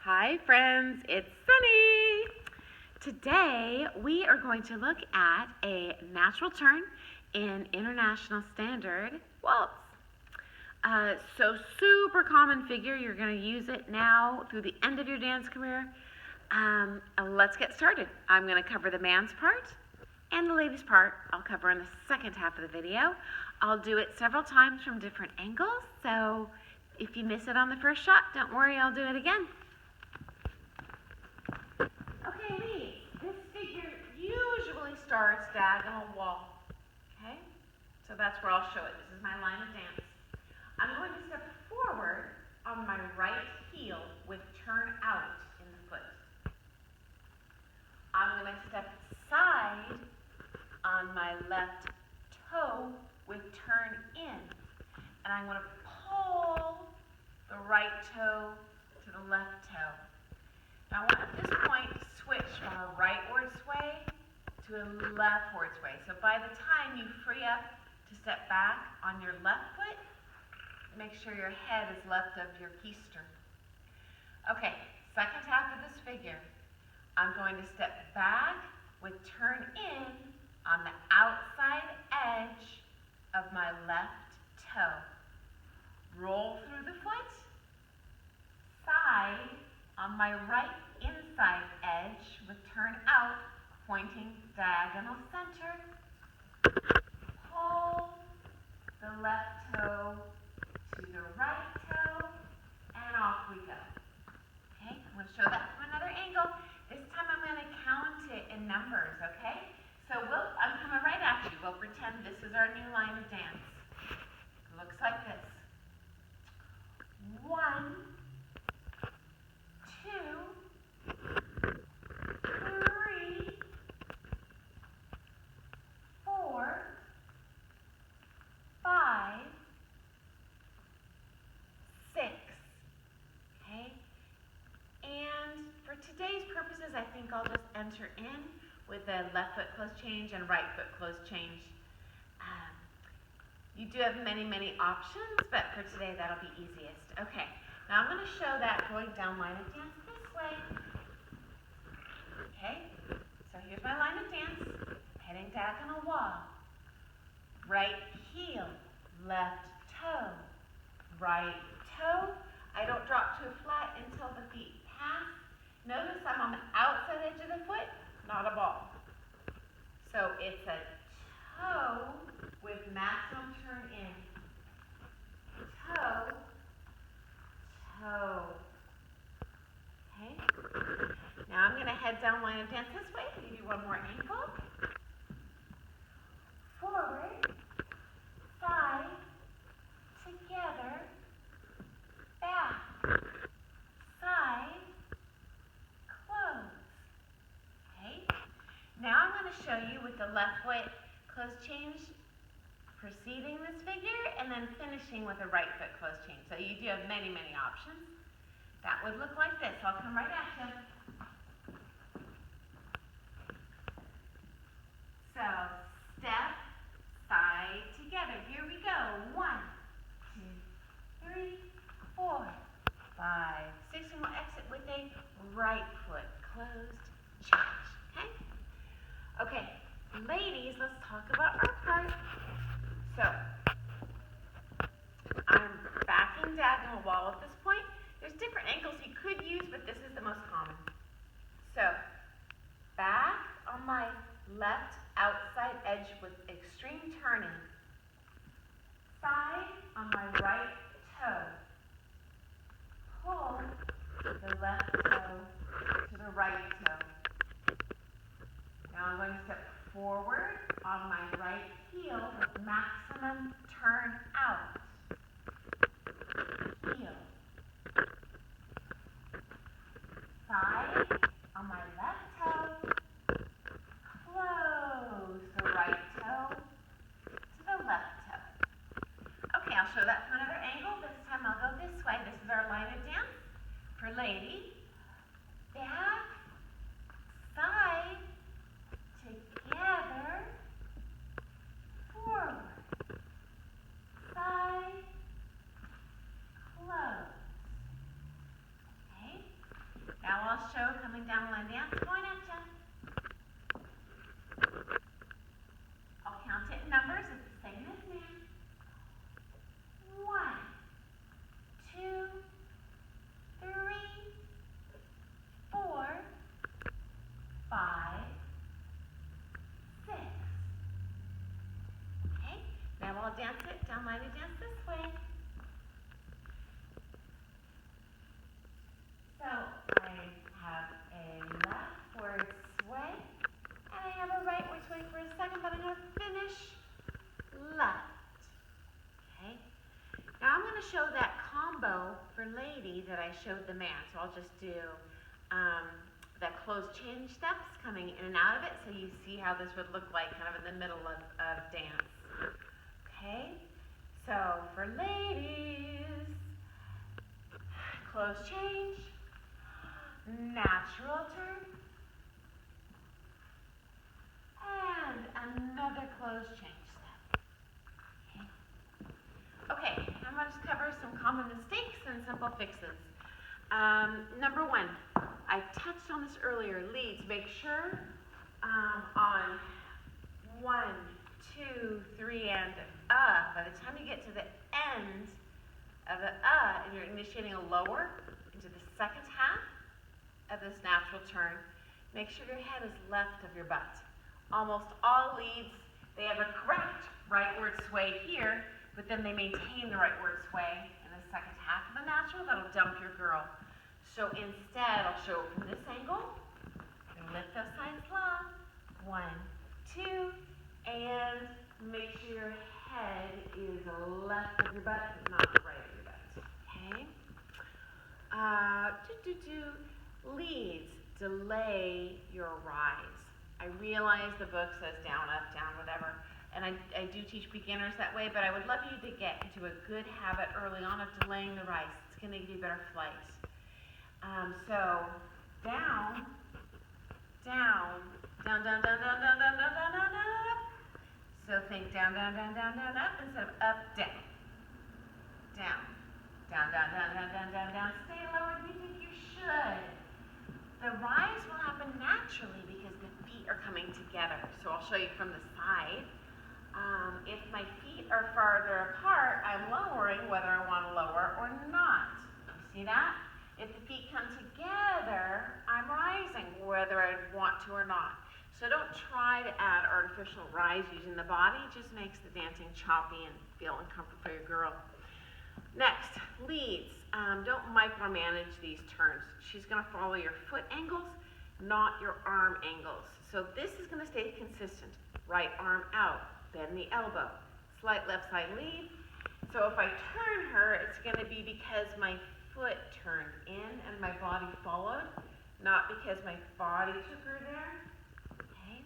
Hi friends, it's Sunny. Today we are going to look at a natural turn in international standard waltz. So super common figure, you're going to use it now through the end of your dance career. Let's get started. I'm going to cover the man's part and the ladies' part I'll cover in the second half of the video. I'll do it several times from different angles, so if you miss it on the first shot, don't worry, I'll do it again. Okay, ladies, this figure usually starts diagonal wall, okay? So that's where I'll show it. This is my line of dance. I'm going to step forward on my right heel with turn out in the foot. I'm going to step side on my left toe with turn in. And I'm going to pull the right toe to the left toe. Now I want at this point to switch from a rightward sway to a leftward sway. So by the time you free up to step back on your left foot, make sure your head is left of your keister. Okay, second half of this figure. I'm going to step back with turn in on the outside edge of my left toe. Roll through the foot, side on my right inside edge with turn out, pointing diagonal center. Pull the left toe to the right toe, and off we go. Okay, I'm going to show that from another angle. This time I'm going to count it in numbers, okay? So I'm coming right at you. We'll pretend this is our new line of dance. It looks like this. 1, 2, 3, 4, 5, 6. Okay? And for today's purposes, I think I'll just enter in with a left foot close change and right foot close change. You do have many, many options, but for today, that'll be easiest. Okay, now I'm going to show that going down line of dance this way. Okay, so here's my line of dance, heading diagonal wall. Right heel, left toe, right toe. I don't drop to a flat until the feet pass. Notice I'm on the outside edge of the foot, not a ball. So it's a toe with maximum turn in. Toe, toe. Okay? Now I'm going to head down line of dance this way. Give you one more angle. Forward, side, together, back, side, close. Okay? Now I'm going to show you with the left foot close change, preceding this figure, and then finishing with a right foot close change. So you do have many, many options. That would look like this. I'll come right at you. So step, side, together. Here we go. 1, 2, 3, 4, 5, 6, and we'll exit with a right foot closed change. Okay? Okay, ladies, let's talk about our part. So, I'm backing diagonal wall at this point. There's different angles you could use, but this is the most common. So, back on my left outside edge with extreme turning. Side on my right toe. Pull the left toe to the right toe. Now I'm going to step forward on my right heel with maximum turn out. Heel. Side on my left toe. Close the right toe to the left toe. Okay, I'll show that from another angle. This time I'll go this way. This is our line of dance for lady. Back, side, together, forward, side, close. Okay? Now I'll show coming down the line dance, going at ya. I'll count it in numbers. It's the same as me. 1, 2, 3, 4, 5, 6. Okay, now I'll dance it down line and dance this way. So I have a leftward sway, and I have a rightward sway for a second, but I'm going to finish left. Okay. Now I'm going to show that combo for lady that I showed the man. So I'll just do that closed change steps coming in and out of it, so you see how this would look like kind of in the middle of dance. Okay. So for ladies, closed change, natural turn, and another closed change step. Okay, I'm going to cover some common mistakes and simple fixes. Number 1, I touched on this earlier, leads. Make sure on 1, 2, 3, and by the time you get to the end of the and you're initiating a lower into the second half of this natural turn, make sure your head is left of your butt. Almost all leads, they have a correct rightward sway here, but then they maintain the rightward sway in the second half of the natural. That'll dump your girl. So instead, I'll show it from this angle. Lift those sides long. 1, 2, and make sure your head is left of your butt, not right of your butt. Okay? Leads, delay your rise. I realize the book says down, up, down, whatever, and I do teach beginners that way, but I would love you to get into a good habit early on of delaying the rise. It's going to give you better flight. So down, down, down, down, down, down, down, down, down, down, down, down, up. So think down, down, down, down, down, up instead of up, down. Down, down, down, down, down, down, down, down. Stay lower than you think you should. The rise will happen naturally because the feet are coming together. So I'll show you from the side. If my feet are farther apart, I'm lowering whether I want to lower or not. You see that? If the feet come together, I'm rising whether I want to or not. So don't try to add artificial rise using the body. It just makes the dancing choppy and feel uncomfortable for your girl. Next, leads. Don't micromanage these turns. She's going to follow your foot angles, not your arm angles. So this is going to stay consistent. Right arm out, bend the elbow, slight left side lead. So if I turn her, it's going to be because my foot turned in and my body followed, not because my body took her there. Okay.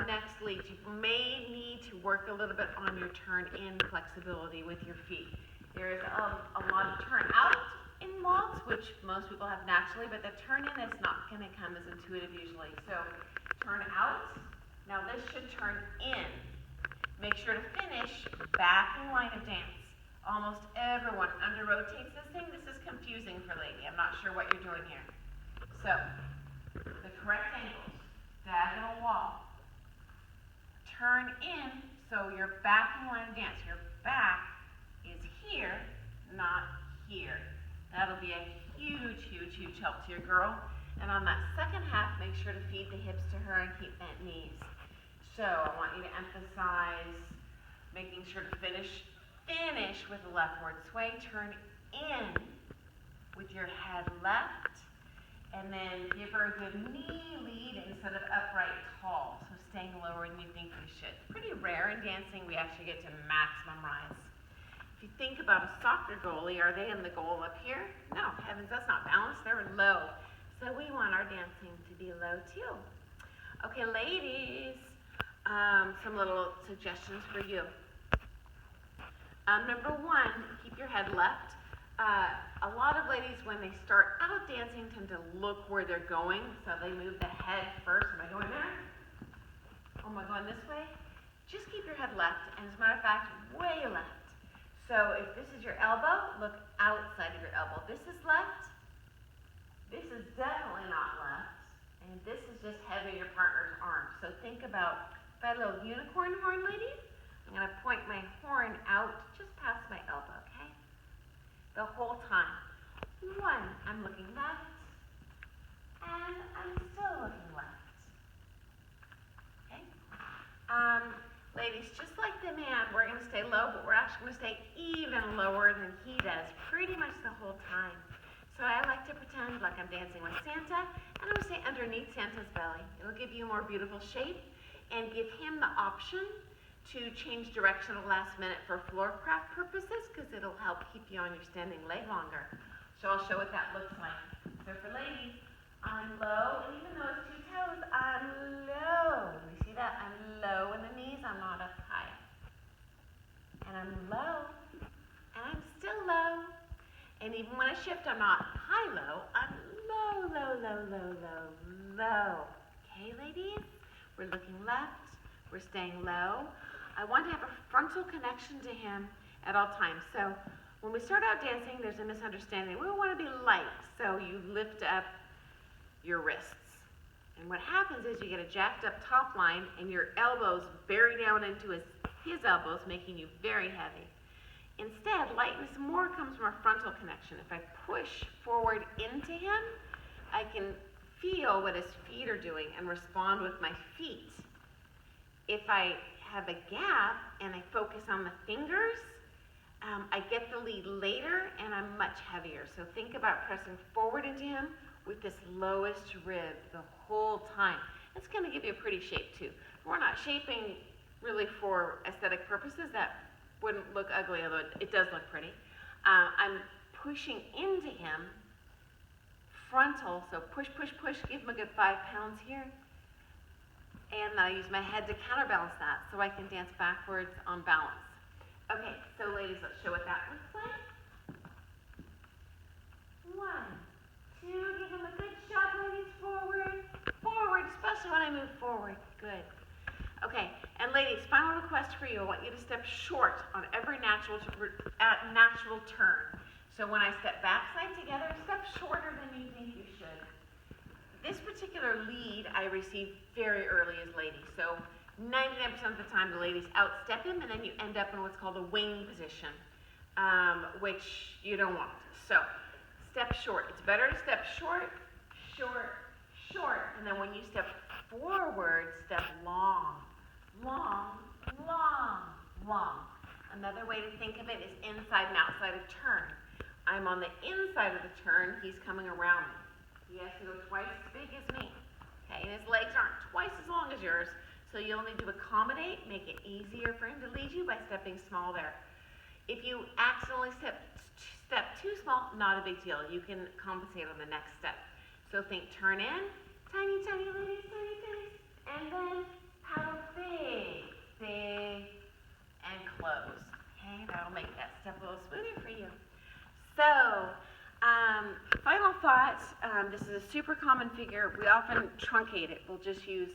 Next, lead. You may need to work a little bit on your turn in flexibility with your feet. There is a lot of turn out in waltz, which most people have naturally, but the turn in is not going to come as intuitive usually. So turn out. Now this should turn in. Make sure to finish back in line of dance. Almost everyone under rotates this thing. This is confusing for lady. I'm not sure what you're doing here. So the correct angles, diagonal wall. Turn in, so you're back in line of dance. Your back is here, not here. That'll be a huge, huge, huge help to your girl. And on that second half, make sure to feed the hips to her and keep bent knees. So I want you to emphasize making sure to finish with a leftward sway. Turn in with your head left, and then give her a good knee lead instead of upright tall. So staying lower than you think you should. Pretty rare in dancing we actually get to maximum rise. If you think about a soccer goalie, are they in the goal up here? No, heavens, that's not balanced. They're low. So we want our dancing to be low too. Okay, ladies, some little suggestions for you. Number 1, keep your head left. A lot of ladies, when they start out dancing, tend to look where they're going, so they move the head first. Am I going there? Oh, am I going this way? Just keep your head left, and as a matter of fact, way left. So if this is your elbow, look outside of your elbow. This is left, This is definitely not left, and this is just heavy your partner's arm. So think about, if I had a little unicorn horn, ladies, I'm going to point my horn out just past my elbow, okay? The whole time. 1, I'm looking left, and I'm still looking left. Okay? Ladies, just like the man, we're going to stay low, but we're actually going to stay even lower than he does pretty much the whole time. So I like to pretend like I'm dancing with Santa, and I'm going to stay underneath Santa's belly. It'll give you a more beautiful shape and give him the option to change direction at the last minute for floor craft purposes, because it'll help keep you on your standing leg longer. So I'll show what that looks like. So for ladies, I'm low, and even though it's 2 toes, I'm low. You see that? I'm low in the knees, I'm not up high. And I'm low, and I'm still low. And even when I shift, I'm not high-low, I'm low, low, low, low, low, low. Okay, ladies? We're looking left, we're staying low. I want to have a frontal connection to him at all times. So when we start out dancing, there's a misunderstanding. We want to be light, so you lift up your wrists. And what happens is you get a jacked up top line, and your elbows bury down into his elbows, making you very heavy. Instead, lightness more comes from a frontal connection. If I push forward into him, I can feel what his feet are doing and respond with my feet. If I have a gap and I focus on the fingers, I get the lead later and I'm much heavier. So think about pressing forward into him with this lowest rib the whole time. It's going to give you a pretty shape too. We're not shaping really for aesthetic purposes. That wouldn't look ugly, although it does look pretty. I'm pushing into him, frontal, so push, push, push, give him a good 5 pounds here. And I use my head to counterbalance that so I can dance backwards on balance. Okay, so ladies, let's show what that looks like. 1, 2, give him a good shot, ladies, forward, forward, especially when I move forward, good. Okay, and ladies, final request for you. I want you to step short on every natural turn. So when I step backside together, step shorter than you think you should. This particular lead I receive very early as ladies. So 99% of the time the ladies outstep him, and then you end up in what's called a wing position, which you don't want. So step short. It's better to step short, short, short, and then when you step forward, step long. Long, long, long. Another way to think of it is inside and outside of turn. I'm on the inside of the turn, he's coming around me. He has to go twice as big as me. Okay, and his legs aren't twice as long as yours, so you'll need to accommodate, make it easier for him to lead you by stepping small there. If you accidentally step too small, not a big deal. You can compensate on the next step. So think turn in, tiny, tiny ladies, tiny, tiny, and then paddle big, big, and close. Okay, that'll make that step a little smoother for you. So, final thoughts. This is a super common figure. We often truncate it. We'll just use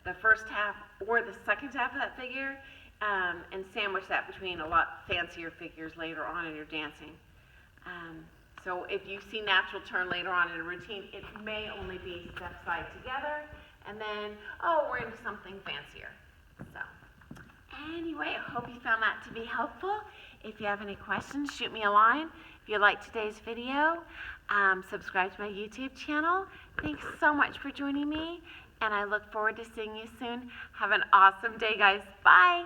the first half or the second half of that figure and sandwich that between a lot fancier figures later on in your dancing. So if you see natural turn later on in a routine, it may only be step side together, and then, oh, we're into something fancier. So anyway, I hope you found that to be helpful. If you have any questions, shoot me a line. If you liked today's video, subscribe to my YouTube channel. Thanks so much for joining me, and I look forward to seeing you soon. Have an awesome day, guys. Bye.